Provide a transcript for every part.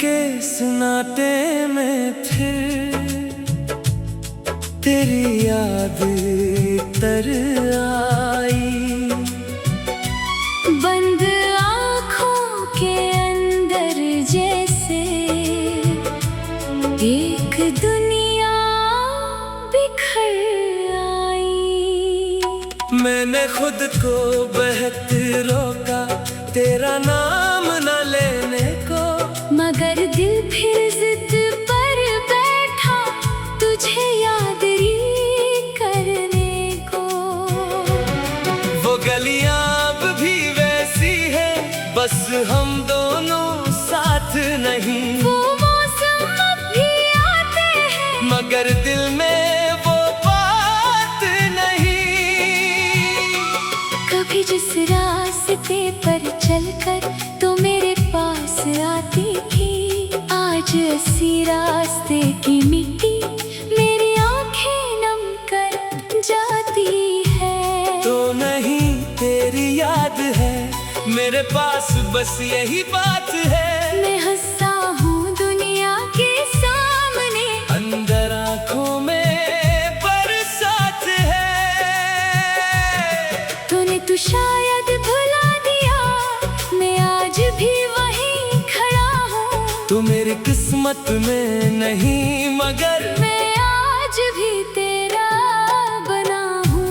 के सन्नाटे में फिर तेरी याद तर आई। बंद आँखों के अंदर जैसे एक दुनिया बिखर आई। मैंने खुद को बहक रोका तेरा नाम न लेने को, मगर दिल फिर जिद पर बैठा तुझे याद ही करने को। वो गलियां अब भी वैसी है, बस हम दोनों साथ नहीं। वो मौसम अब भी आते हैं, मगर दिल में वो बात नहीं। कभी जिस रास्ते पर चलकर तो मेरे पास आती थी, आज इसी रास्ते की मिट्टी मेरी आंखें नम कर जाती है। तो नहीं तेरी याद है मेरे पास, बस यही बात है। मैं हंसता हूँ दुनिया के सामने, अंदर आँखों में बरसात है। तूने तो शायद भुला दिया, मैं आज भी वहीं खड़ा हूँ। तू मेरी किस्मत में नहीं, मगर मैं आज भी तेरा बना हूँ।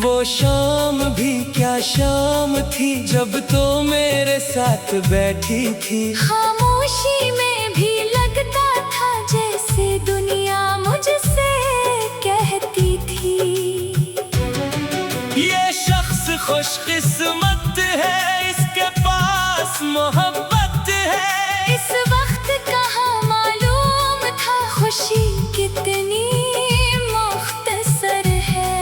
वो शाम भी क्या शाम थी जब तो मेरे साथ बैठी थी। खामोशी में भी लगता था जैसे दुनिया मुझसे कहती थी, ये शख्स खुशकिस्मत है, इसके पास मोहब्बत है। इस वक्त कहाँ मालूम था खुशी कितनी मुख्तसर है।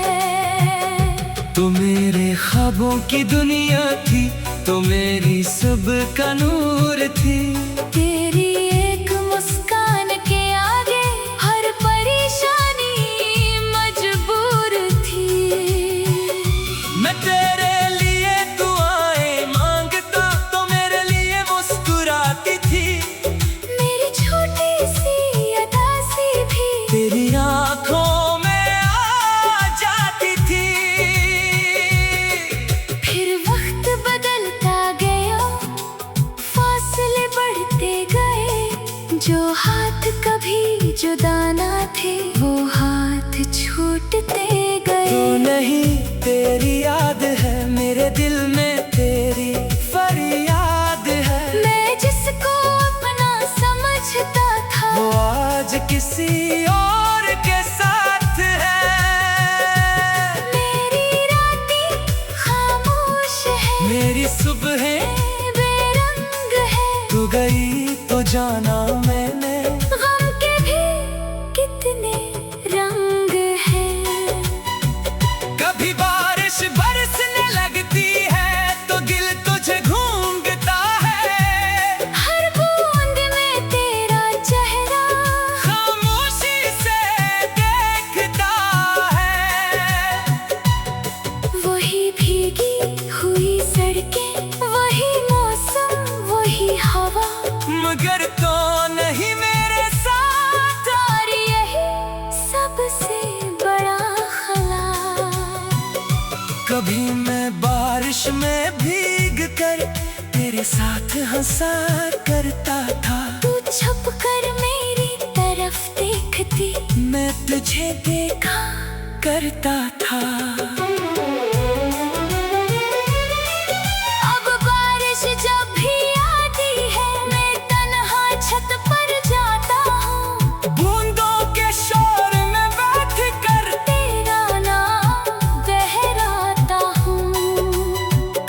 तो मेरे ख्वाबों की दुनिया थी, तो मेरी सुबह का नूर थी। तेरी एक मुस्कान के आगे हर परेशानी मजबूर थी। मैं तेरे लिए दुआएं मांगता तो मेरे लिए मुस्कुराती थी। मेरी छोटी सी अदा सी भी तेरी आँखों में आ जाती थी। फिर वक्त बदलता गया, फासले बढ़ते गए। जो हाथ कभी जुदा ना थे, वो हाथ छूटते गए। तू नहीं तेरी याद है मेरे दिल में, तेरी फरियाद है। मैं जिसको अपना समझता था, वो आज किसी और के साथ है। मेरी रातें खामोश है, मेरी सुबहें बेरंग है। तू गई तो जाना मैंने, गम के भी कितने रंग हैं। कभी बारिश बरसने लगती है तो दिल तुझे घूंघता है। हर बूंद में तेरा चेहरा खामोशी से देखता है। वही भीगी हुई सड़कें, वही मौसम, वही हवा, मगर तो नहीं मेरे साथ। और यही सबसे बड़ा खला। कभी मैं बारिश में भीग कर तेरे साथ हंसा करता था। तू छुप कर मेरी तरफ देखती, मैं तुझे देखा करता था। अब बारिश जब भी आती है, मैं तन्हा छत पर जाता हूँ। बूंदों के शोर में बैठ कर तेरा नाम दोहराता हूँ।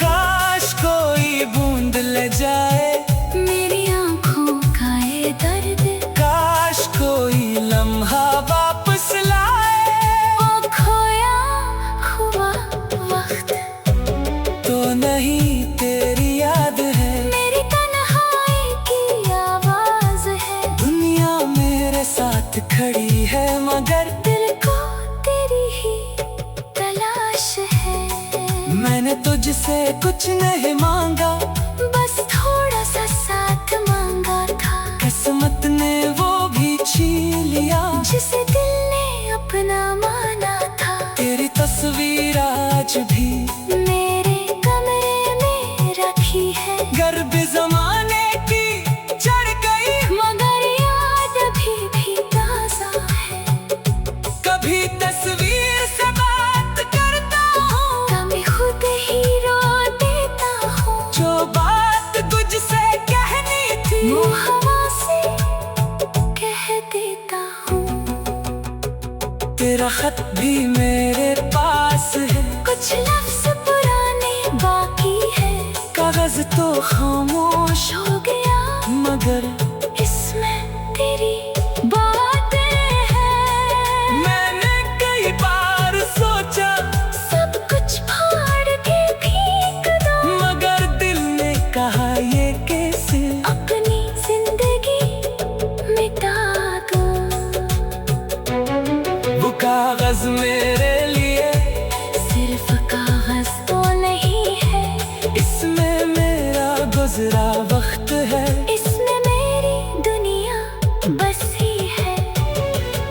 काश कोई बूंद ले जाए मेरी आँखों का ये दर्द, काश कोई लम्हा वापस लाए। वो खोया हुआ साथ खड़ी है, मगर दिल को तेरी ही तलाश है। मैंने तुझसे कुछ नहीं मांगा, बस थोड़ा सा साथ मांगा था। किस्मत ने वो भी छीन लिया जिसे दिल ने अपना माना था। तेरी तस्वीर आज भी मेरे कमरे में रखी है। गर्भ जमाने की चढ़ गई, मगर याद अभी भी ताजा है। कभी तस्वीर से बात करता हूँ, कभी खुद ही रो देता हूँ। जो बात तुझसे कहनी थी वो हवा से कह देता हूँ। तेरा खत भी मेरे पास है, कुछ लफ्ज पुराने बाकी है। कागज तो खामोश हो गया मगर इसमें तेरी बातें हैं। मैंने कई बार सोचा सब कुछ फाड़ के फेंक दो, मगर दिल ने कहा ये कैसे अपनी जिंदगी मिटा दो। वो कागज मेरे लिए सिर्फ कागज तो नहीं है, इसमें मेरा गुजरा वक्त है। इसमें मेरी दुनिया बसी है।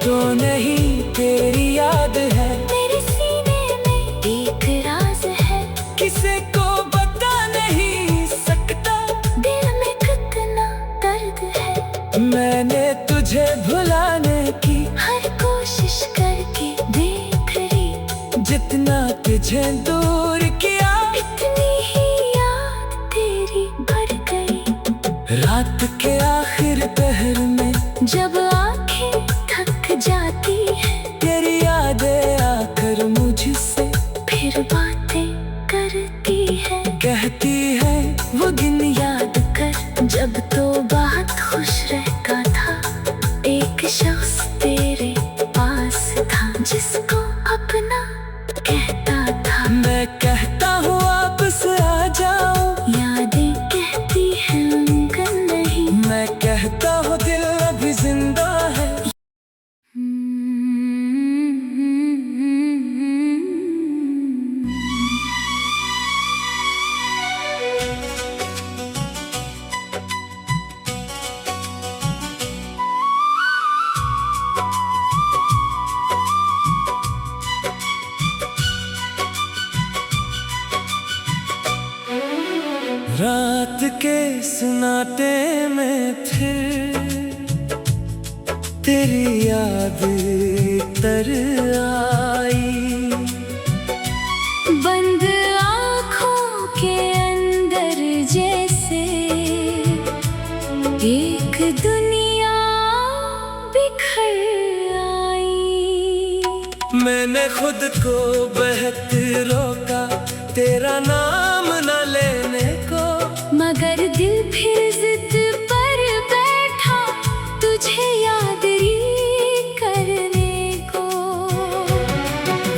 तो नहीं तेरी याद है, मेरे सीने में एक राज है। किसी को बता नहीं सकता दिल में कितना दर्द है। मैंने तुझे भुलाने की हर कोशिश करके देख ली, जितना तुझे दूर किया इतनी ही याद तेरी बढ़ गई। रात के आखिर पहर में जब आंखें थक जाती है, तेरी यादें आकर मुझसे फिर बातें करती है। कहती है वो दिन याद कर जब तो बहुत खुश रहता था। एक शख्स तेरे पास था जिसको अपना कहता था। मैं कहता हूँ वापस आ जाओ, यादें कहती हैं मुमकिन नहीं। मैं कहता हूँ दिल अभी जिंदा है। रात के सन्नाटे में फिर तेरी याद तर आई। बंद आँखों के अंदर जैसे एक दुनिया बिखर आई। मैंने खुद को बहत रोका तेरा नाम न लेने को, मगर दिल फिर जिद पर बैठा तुझे याद ही करने को।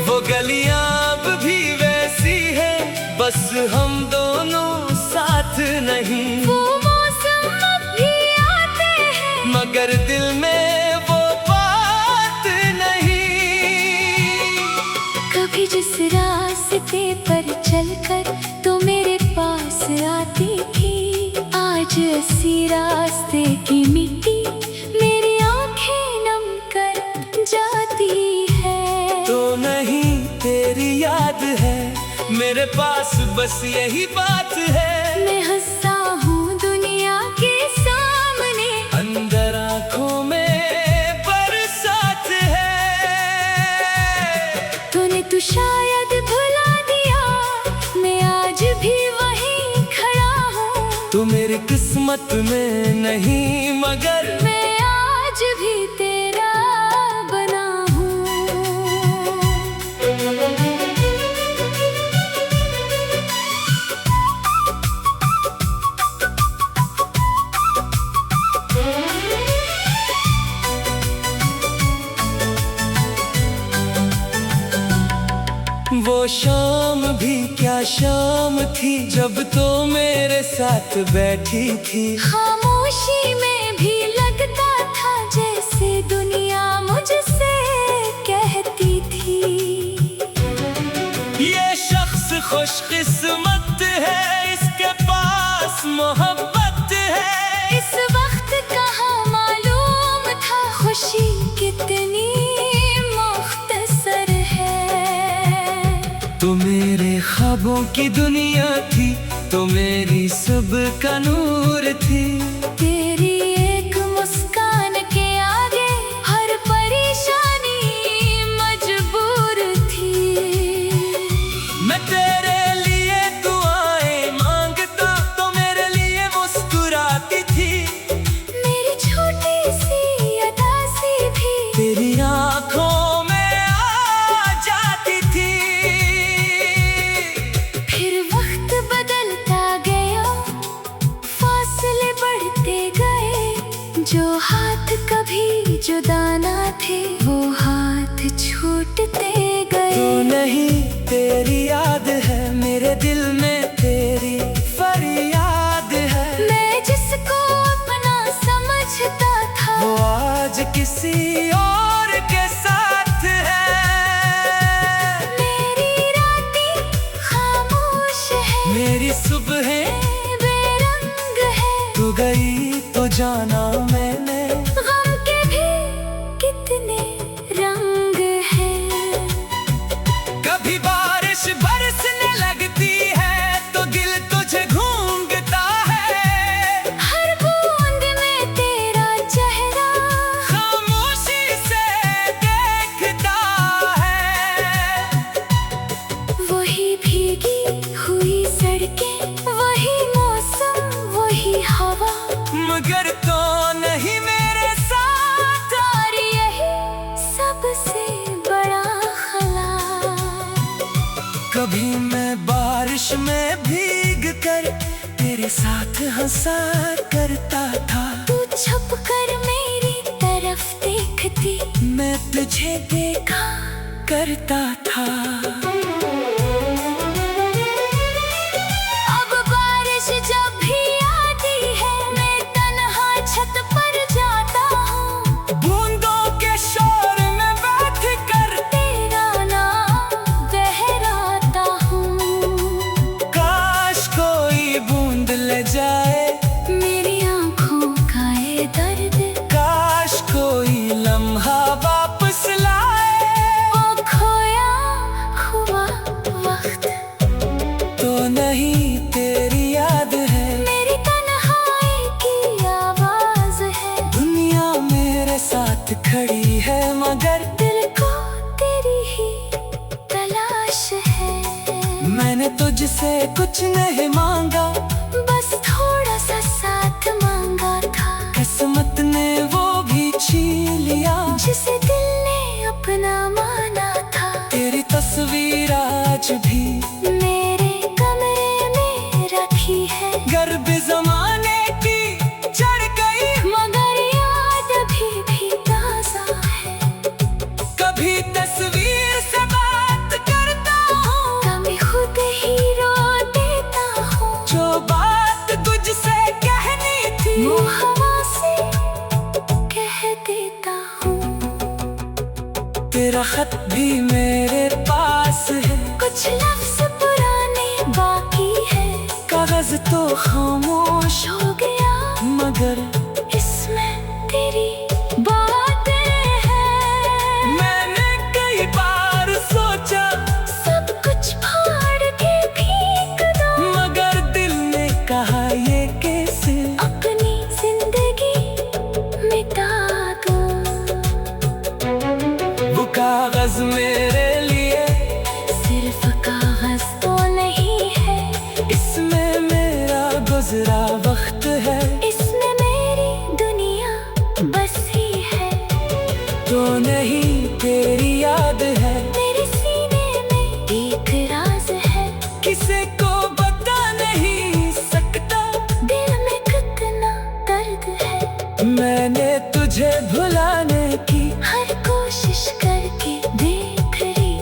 वो गलियां अब भी वैसी है, बस हम दोनों साथ नहीं। वो मौसम अब भी आते हैं, मगर दिल में वो बात नहीं। कभी जिस रास्ते पर चलकर तो मेरे पास आती थी, आज इसी रास्ते की मिट्टी मेरी आंखें नम कर जाती है। तो नहीं तेरी याद है, मेरे पास बस यही बात है। मैं हंसता हूँ दुनिया के सामने, अंदर आँखों में बरसात है। तूने तो शायद भुला दिया, मैं आज भी वहीं खड़ा हूँ। तू मेरी किस्मत में नहीं, मगर मैं आज भी तेरा बना हूँ। वो शाम भी क्या शाम थी, जब तो मेरे साथ बैठी थी। खामोशी में भी लगता था जैसे दुनिया खुशकिस्मत है इसके पास मोहब्बत है। इस वक्त कहाँ मालूम था खुशी कितनी मुख्तसर है। तो मेरे ख्वाबों की दुनिया थी, तो मेरी सुबह का नूर थी। तेरी एक मुस्कान के आगे हर परेशानी मजबूर थी। मैं तेरे लिए दुआएं मांगता तो मेरे लिए मुस्कुराती थी। मेरी छोटी सी अदा सी भी तेरी आंखों में आ जाती थी। फिर वक्त बदलता गया, फासले बढ़ते गए। जो हाथ कभी जुदा ना थे वो हाथ छूटते गए। तू नहीं तेरी याद है मेरे दिल में, तेरी फरियाद है। मैं जिसको अपना समझता था वो आज किसी और के साथ है। मेरी रातें खामोश है, मेरी सुबहें बेरंग है। तू गई तो जाना मैंने, गम के भी कितने रंग हैं। कभी बारिश बरसने लगती है तो दिल तुझे घूंघता है। हर बूंद में तेरा चेहरा खामोशी से देखता है। वही भीगी हुई सड़कें, वही मौसम, वही हवा। मगर तो नहीं मेरे साथ। और यही सबसे बड़ा खला। कभी मैं बारिश में भीग कर तेरे साथ हंसा करता था। तू छुप कर मेरी तरफ देखती, मैं तुझे देखा करता था। अब बारिश जब भी आती है मैं तन्हा छत पर जाता हूँ। बूंदों के शोर में बैठ कर तेरा नाम दोहराता हूँ। काश कोई बूंद ले जाए मेरी आँखों का ये दर्द, काश कोई लम्हा वापस लाए। वो खोया हुआ वक्त तो नहीं तेरी याद है, मेरी तन्हाई की आवाज है। दुनिया मेरे साथ खड़ी है मगर दिल को तेरी ही तलाश है। मैंने तुझसे कुछ नहीं मांगा, बस थोड़ा सा साथ मांगा था। किस्मत ने वो भी छीन लिया जिसे दिल ने अपना माना था। तेरी तस्वीर आज भी मेरे कमरे में रखी है, गर्भ जमाने की चढ़ गई। मगर याद भी ताजा है। कभी तस्वीर से बात करता हूँ, कभी खुद ही रो देता हूँ। जो बात तुझसे कहनी थी वो हवा से कह देता हूँ। तेरा खत भी मेरे पास है, कुछ लफ्ज पुराने बाकी है। कागज तो खामोश हो गया मगर इसमें तेरी बातें हैं। मैंने कई बार सोचा सब कुछ फाड़ के फेंक दो, मगर दिल ने कहा ये कैसे। अपनी जिंदगी मिटा दो। वो कागज मेरे लिए सिर्फ कागज तो नहीं है, इसमें मेरा गुजरा वक्त है। इसमें मेरी दुनिया बसी है। तो नहीं तेरी याद है, मेरे सीने में एक राज है। किसी को बता नहीं सकता दिल में कितना दर्द है। मैंने तुझे भुलाने की हर कोशिश करके देख ली,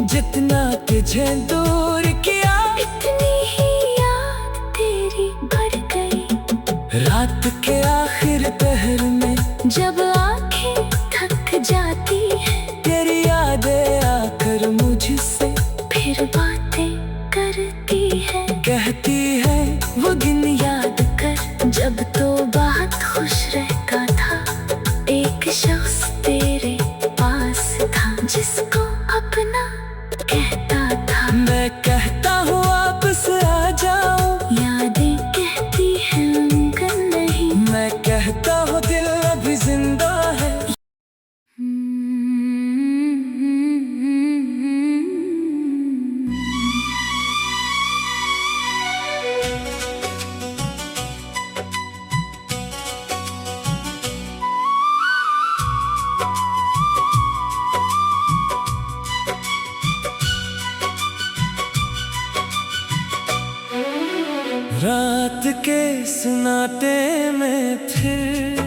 जितना तुझे दूर किया इतनी ही याद तेरी बढ़ गई। रात के आखिर पहर में जब आंखें थक जाती है, तेरी यादें आकर मुझसे फिर बातें करती रात के सन्नाटे में फिर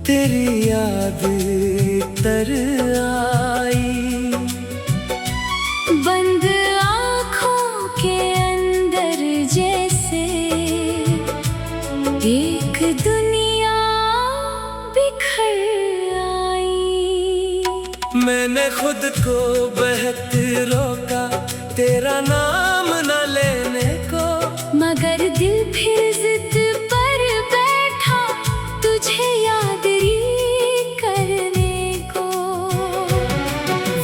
तेरी याद तर आई। बंद आँखों के अंदर जैसे एक दुनिया बिखर आई। मैंने खुद को बहत रोका तेरा नाम न लेने को, मगर दिल फिर जिद पर बैठा तुझे याद ही करने को।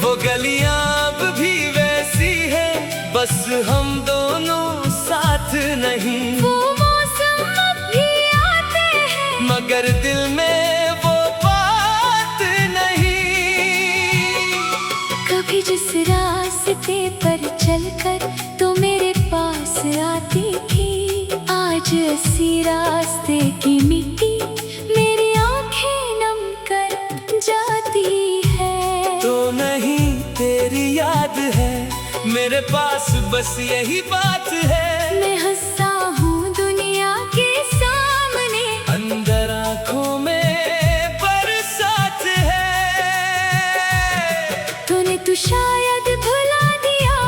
वो गलियां अब भी वैसी है, बस हम दोनों साथ नहीं। वो मौसम अब भी आते हैं, मगर दिल में वो बात नहीं। कभी जिस रास्ते पर चलकर तो मेरे पास आती थी, आज इसी रास्ते की मिट्टी मेरी आंखें नम कर जाती है। तो नहीं तेरी याद है मेरे पास, बस यही बात है। मैं हंसता हूँ दुनिया के सामने, अंदर आँखों में बरसात है। तूने तो शायद भुला दिया,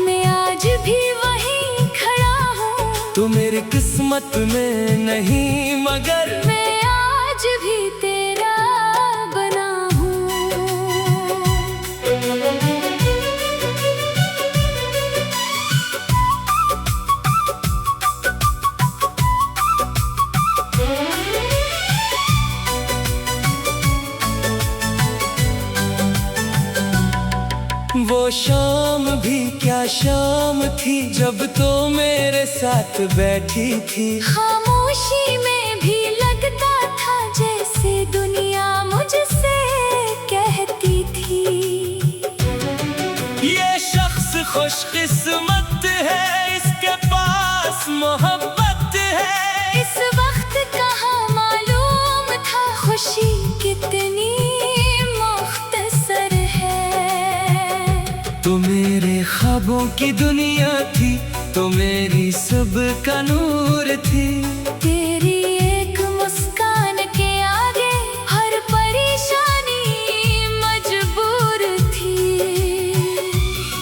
मैं आज भी वहीं खड़ा हूँ। तू मेरी किस्मत में नहीं, मगर मैं आज भी तेरा बना हूँ। वो शाम भी क्या शाम थी, जब तो मेरे साथ बैठी थी। खामोशी में भी लगता था जैसे दुनिया मुझसे कहती थी, ये शख्स खुशकिस्मत है, इसके पास मोहब्बत है। इस वक्त कहाँ मालूम था खुशी कितनी मुख्तसर है। तो मेरे ख्वाबों की दुनिया थी, तो मेरी सब का नूर थी। तेरी एक मुस्कान के आगे हर परेशानी मजबूर थी।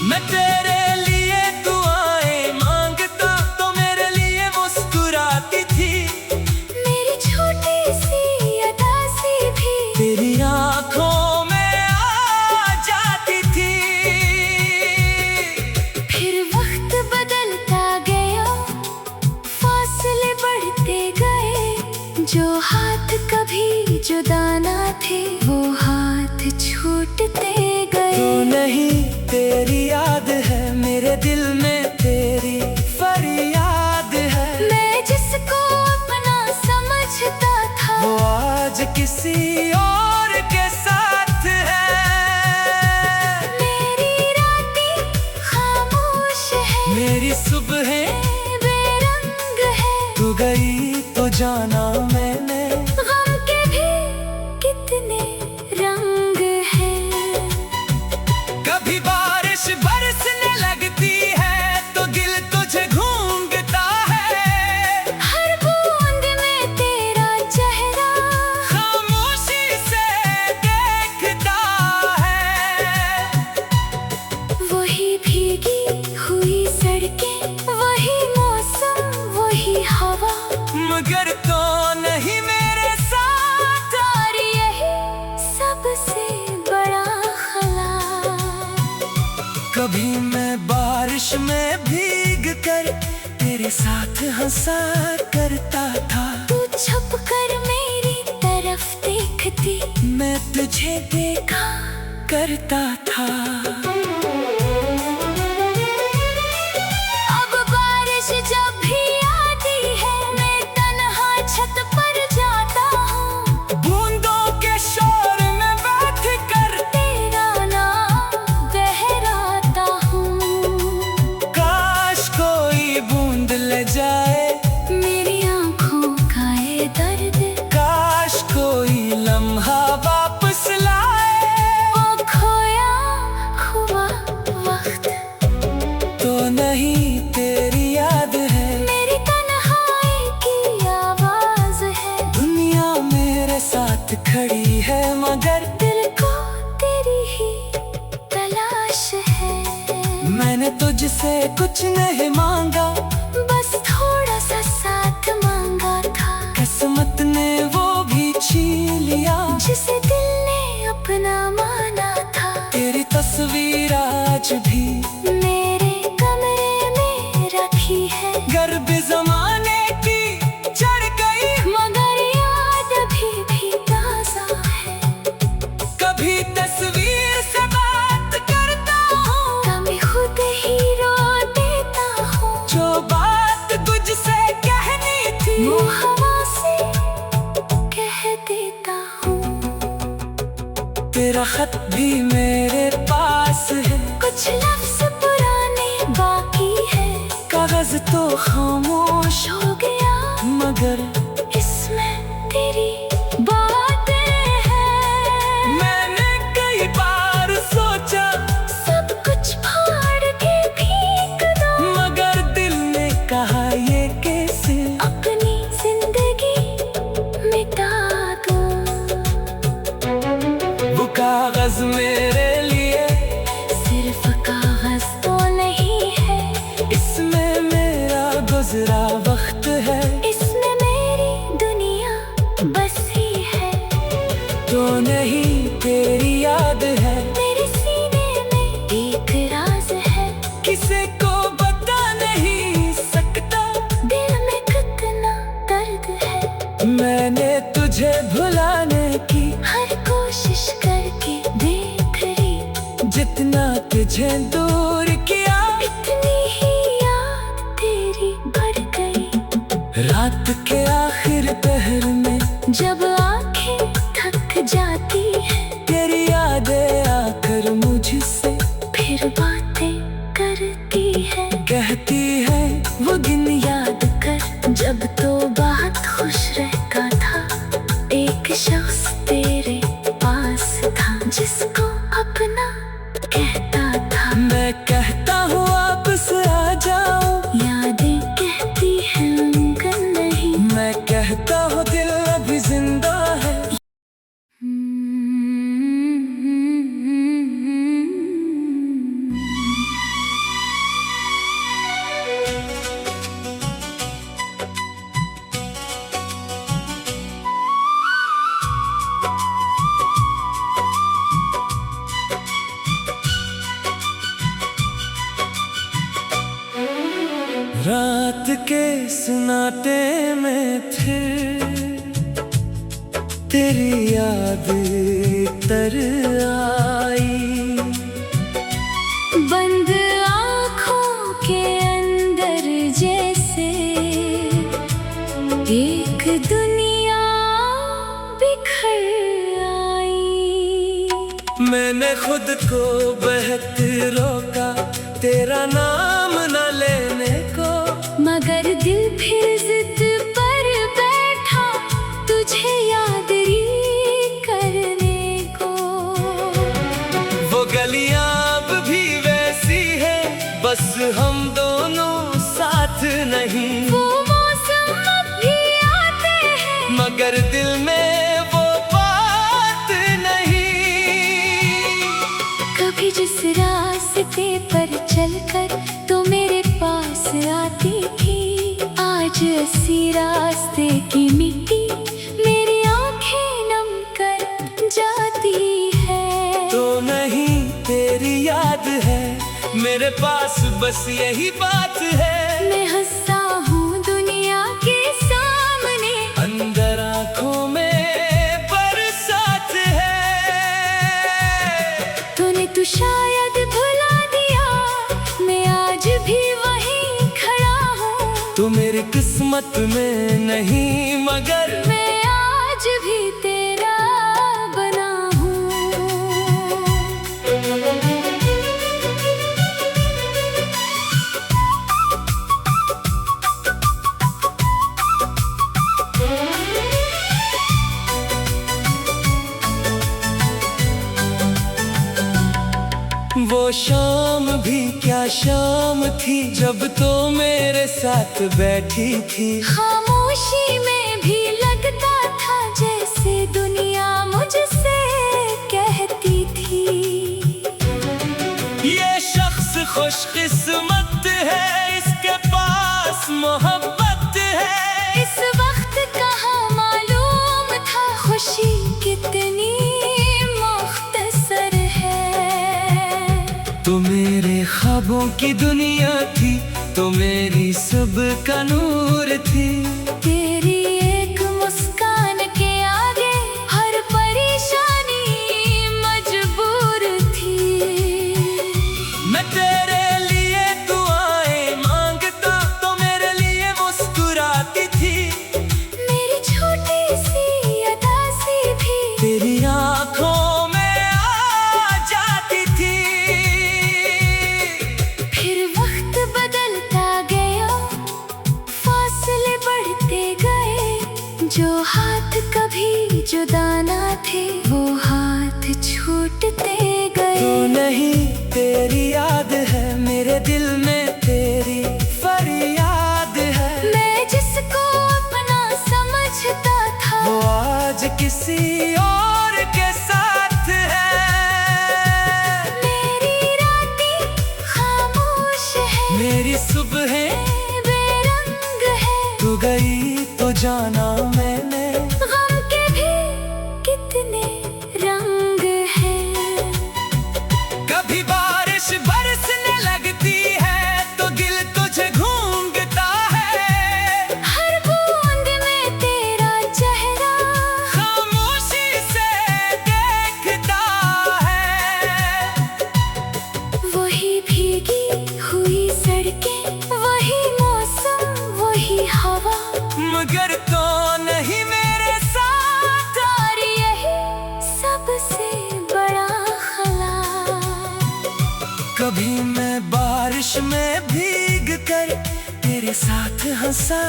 मैं तेरे लिए दुआएं मांगता तो मेरे लिए मुस्कुराती थी। मेरी छोटी सी अदा सी भी तेरी आँखों में आ जाती थी। फिर वक्त बदलता गया, फासले बढ़ते गए। जो हाथ कभी जुदा ना थे, वो हाथ छूटते गए। तू नहीं तेरी याद है मेरे दिल में, तेरी फरियाद है। मैं जिसको अपना समझता था, वो आज किसी और के साथ है। मेरी रातें खामोश है, मेरी सुबहें बेरंग है। तू गई तो जाना मैंने, गम के भी कितने रंग हैं। कभी बारिश बरसने लगती है तो दिल तुझे घूंघता है। हर बूंद में तेरा चेहरा खामोशी से देखता है। वही भीगी हुई सड़कें, वही मौसम, वही हवा। मगर तो नहीं मेरे साथ, और यही सबसे बड़ा खला। कभी मैं बारिश में भीग कर तेरे साथ हंसा करता था। तू छुप कर मेरी तरफ देखती, मैं तुझे देखा करता था। अब बारिश जब भी आती है, मैं तन्हा छत पर जाता हूँ। बूंदों के शोर में बैठ कर तेरा नाम बहराता हूँ। काश कोई बूंद ले जाए मेरी आँखों का ये दर्द, काश कोई लम्हा वापस लाए। वो खोया हुआ तुझसे कुछ नहीं मांगा, बस थोड़ा सा साथ मांगा था। किस्मत ने वो भी छीन लिया जिसे दिल ने अपना माना था। तेरी तस्वीर आज भी मेरे कमरे में रखी है। गर्भ जमाने की चढ़ गई, मगर याद अभी भी ताजा है। कभी तस्वीर से बात करता हूँ, कभी खुद ही रो देता हूँ। जो बात तुझसे कहनी थी वो हवा से कह देता हूँ। तेरा खत भी मेरे पास है, कुछ लफ्ज पुराने बाकी है। कागज तो खामोश हो गया मगर इसमें तेरी बातें हैं। मैंने कई बार सोचा सब कुछ फाड़ के फेंक दो, मगर दिल ने कहा ये कैसे, अपनी जिंदगी मिटा दो। वो कागज मेरे लिए सिर्फ कागज तो नहीं है, इसमें मेरा गुजरा वक्त है। इसमें मेरी दुनिया बसी है। तो नहीं तेरी याद है, मेरे सीने में एक राज है। किसी को बता नहीं सकता दिल में कितना दर्द है। मैंने तुझे भुलाने की हर कोशिश करके देख ली, जितना तुझे दूर किया इतनी ही याद तेरी बढ़ गई। रात के आखिर पहर में जब आंखें थक जाती है, तेरी यादें आकर मुझसे फिर बातें करती है। कहती है वो दिन याद कर जब तो बहुत खुश रहता था। एक शख्स तेरे पास था जिसको अपना कहता था। मैं कहता हूँ वापस आ जाओ, यादें कहती हैं मुमकिन नहीं। मैं कहता हूँ दिल अभी जिंदा है। रात के सन्नाटे में फिर तेरी याद तर आई। बंद आँखों के अंदर जैसे एक दुनिया बिखर आई। मैंने खुद को बहक रोका तेरा नाम न लेने को, मगर दिल फिर जिद पर बैठा तुझे याद ही करने को। वो गलियां अब भी वैसी है, बस हम दोनों साथ नहीं। वो मौसम अब भी आते हैं, मगर दिल में वो बात नहीं। कभी जिस रास्ते पर चलकर तो मेरे पास आती थी, आज इसी रास्ते की मिट्टी मेरी आंखें नम कर जाती है। तो नहीं तेरी याद है, मेरे पास बस यही बात है। मैं हंसता हूँ दुनिया के सामने, अंदर आँखों में बरसात है। तूने तो शायद भुला दिया, मैं आज भी वहीं खड़ा हूँ। तू मेरी किस्मत में नहीं मगर मैं आज भी तेरा बना हूँ। वो शाम भी क्या शाम थी जब तो मेरे साथ बैठी थी। खामोशी में भी लगता था जैसे दुनिया मुझसे कहती थी। ये शख्स खुशकिस्मत तो मेरे ख्वाबों की दुनिया थी, तो मेरी सब का नूर थी। तेरी एक मुस्कान के आगे हर परेशानी मजबूर थी। मैं तेरे लिए दुआएं मांगता तो मेरे लिए मुस्कुराती थी। मेरी छोटी सी अदा सी भी तेरी आंखों में आ जाती थी। फिर वक्त बदलता गया, फासले बढ़ते गए। जो हाथ कभी जुदा ना थे वो हाथ छूटते गए। तू नहीं तेरी याद है मेरे दिल में, तेरी फरियाद है। मैं जिसको अपना समझता था वो आज किसी और के साथ है। मेरी रातें खामोश है, मेरी सुबहें बेरंग है। तू गई तो जाना मैंने, गम के भी कितने रंग हैं। कभी बारिश बरसने लगती है तो दिल तुझे घूंघता है। हर बूंद में तेरा चेहरा खामोशी से देखता है। वही भीगी हुई सड़कें, वही मौसम, वही हवा। मगर तो नहीं मेरे साथ। और यही सबसे बड़ा खला। कभी मैं बारिश में भीग कर तेरे साथ हंसा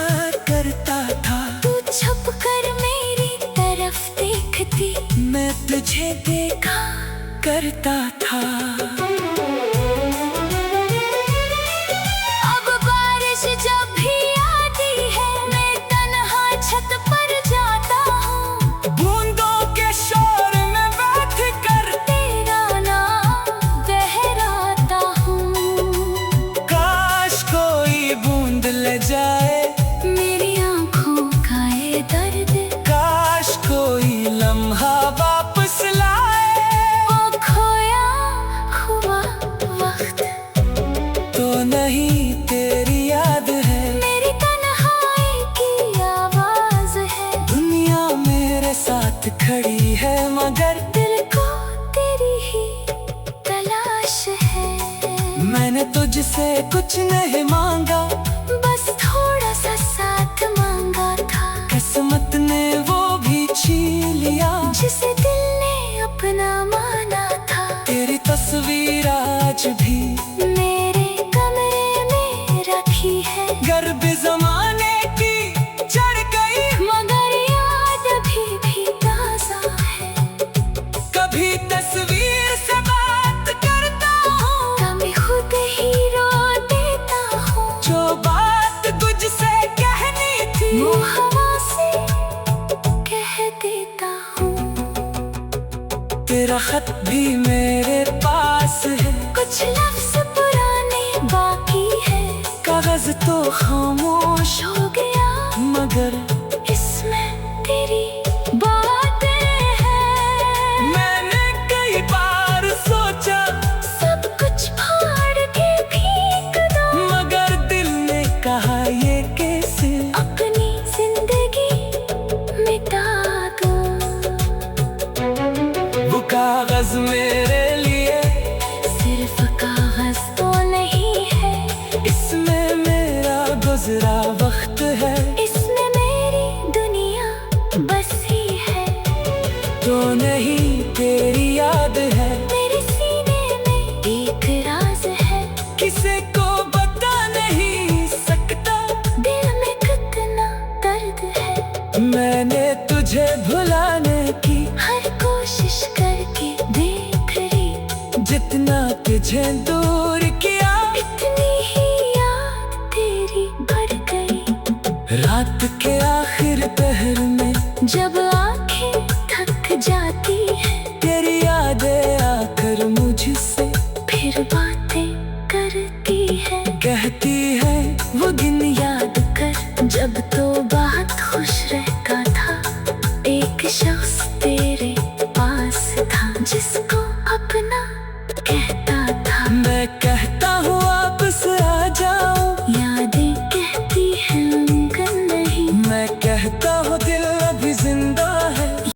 करता था। तू छुप कर मेरी तरफ देखती, मैं तुझे देखा करता था। अब बारिश जब भी आती है मैं तन्हा छत पर जाता हूँ। बूंदों के शोर में बैठ कर तेरा नाम दोहराता हूँ। काश कोई बूंद ले जाए मेरी आँखों का ये दर्द, काश कोई लम्हा वापस लाए। वो खोया हुआ वक्त तो नहीं तेरी याद है, मेरी तन्हाई की आवाज है। दुनिया मेरे साथ खड़ी है मगर दिल को तेरी ही तलाश है। मैंने तुझसे कुछ नहीं मांगा, बस थोड़ा सा साथ मांगा था। किस्मत ने वो भी छीन लिया जिसे दिल ने अपना माना था। तेरी तस्वीर आज भी मेरे कमरे में रखी है, गर्भ जमाने की चढ़ गई। मगर याद भी ताजा है। कभी तस्वीर से बात करता हूँ, कभी खुद ही रो देता हूँ। जो बात तुझसे कहनी थी वो हवा से कह देता हूँ। तेरा खत भी मेरे पास है, कुछ लफ्ज पुराने बाकी है। कागज तो खामोश हो गया मगर इसमें तेरी बातें हैं। मैंने कई बार सोचा सब कुछ फाड़ के फेंक दो, मगर दिल ने कहा ये कैसे। अपनी जिंदगी मिटा दो। वो कागज मेरे लिए सिर्फ कागज तो नहीं है, इसमें मेरा गुजरा वक्त है। इसमें मेरी दुनिया बसी है। तो नहीं तेरी याद है, मेरे सीने में एक राज है। किसी को बता नहीं सकता दिल में कितना दर्द है। मैंने तुझे भुलाने की हर कोशिश करके देख ली, जितना तुझे दूर किया इतनी ही याद तेरी बढ़ गई। रात के आखिर पहर में जब आंखें थक जाती है, तेरी यादें आकर मुझसे फिर बातें करती है। कहती है वो दिन याद कर जब तो बहुत खुश रहता था। एक शख्स तेरे पास था जिसको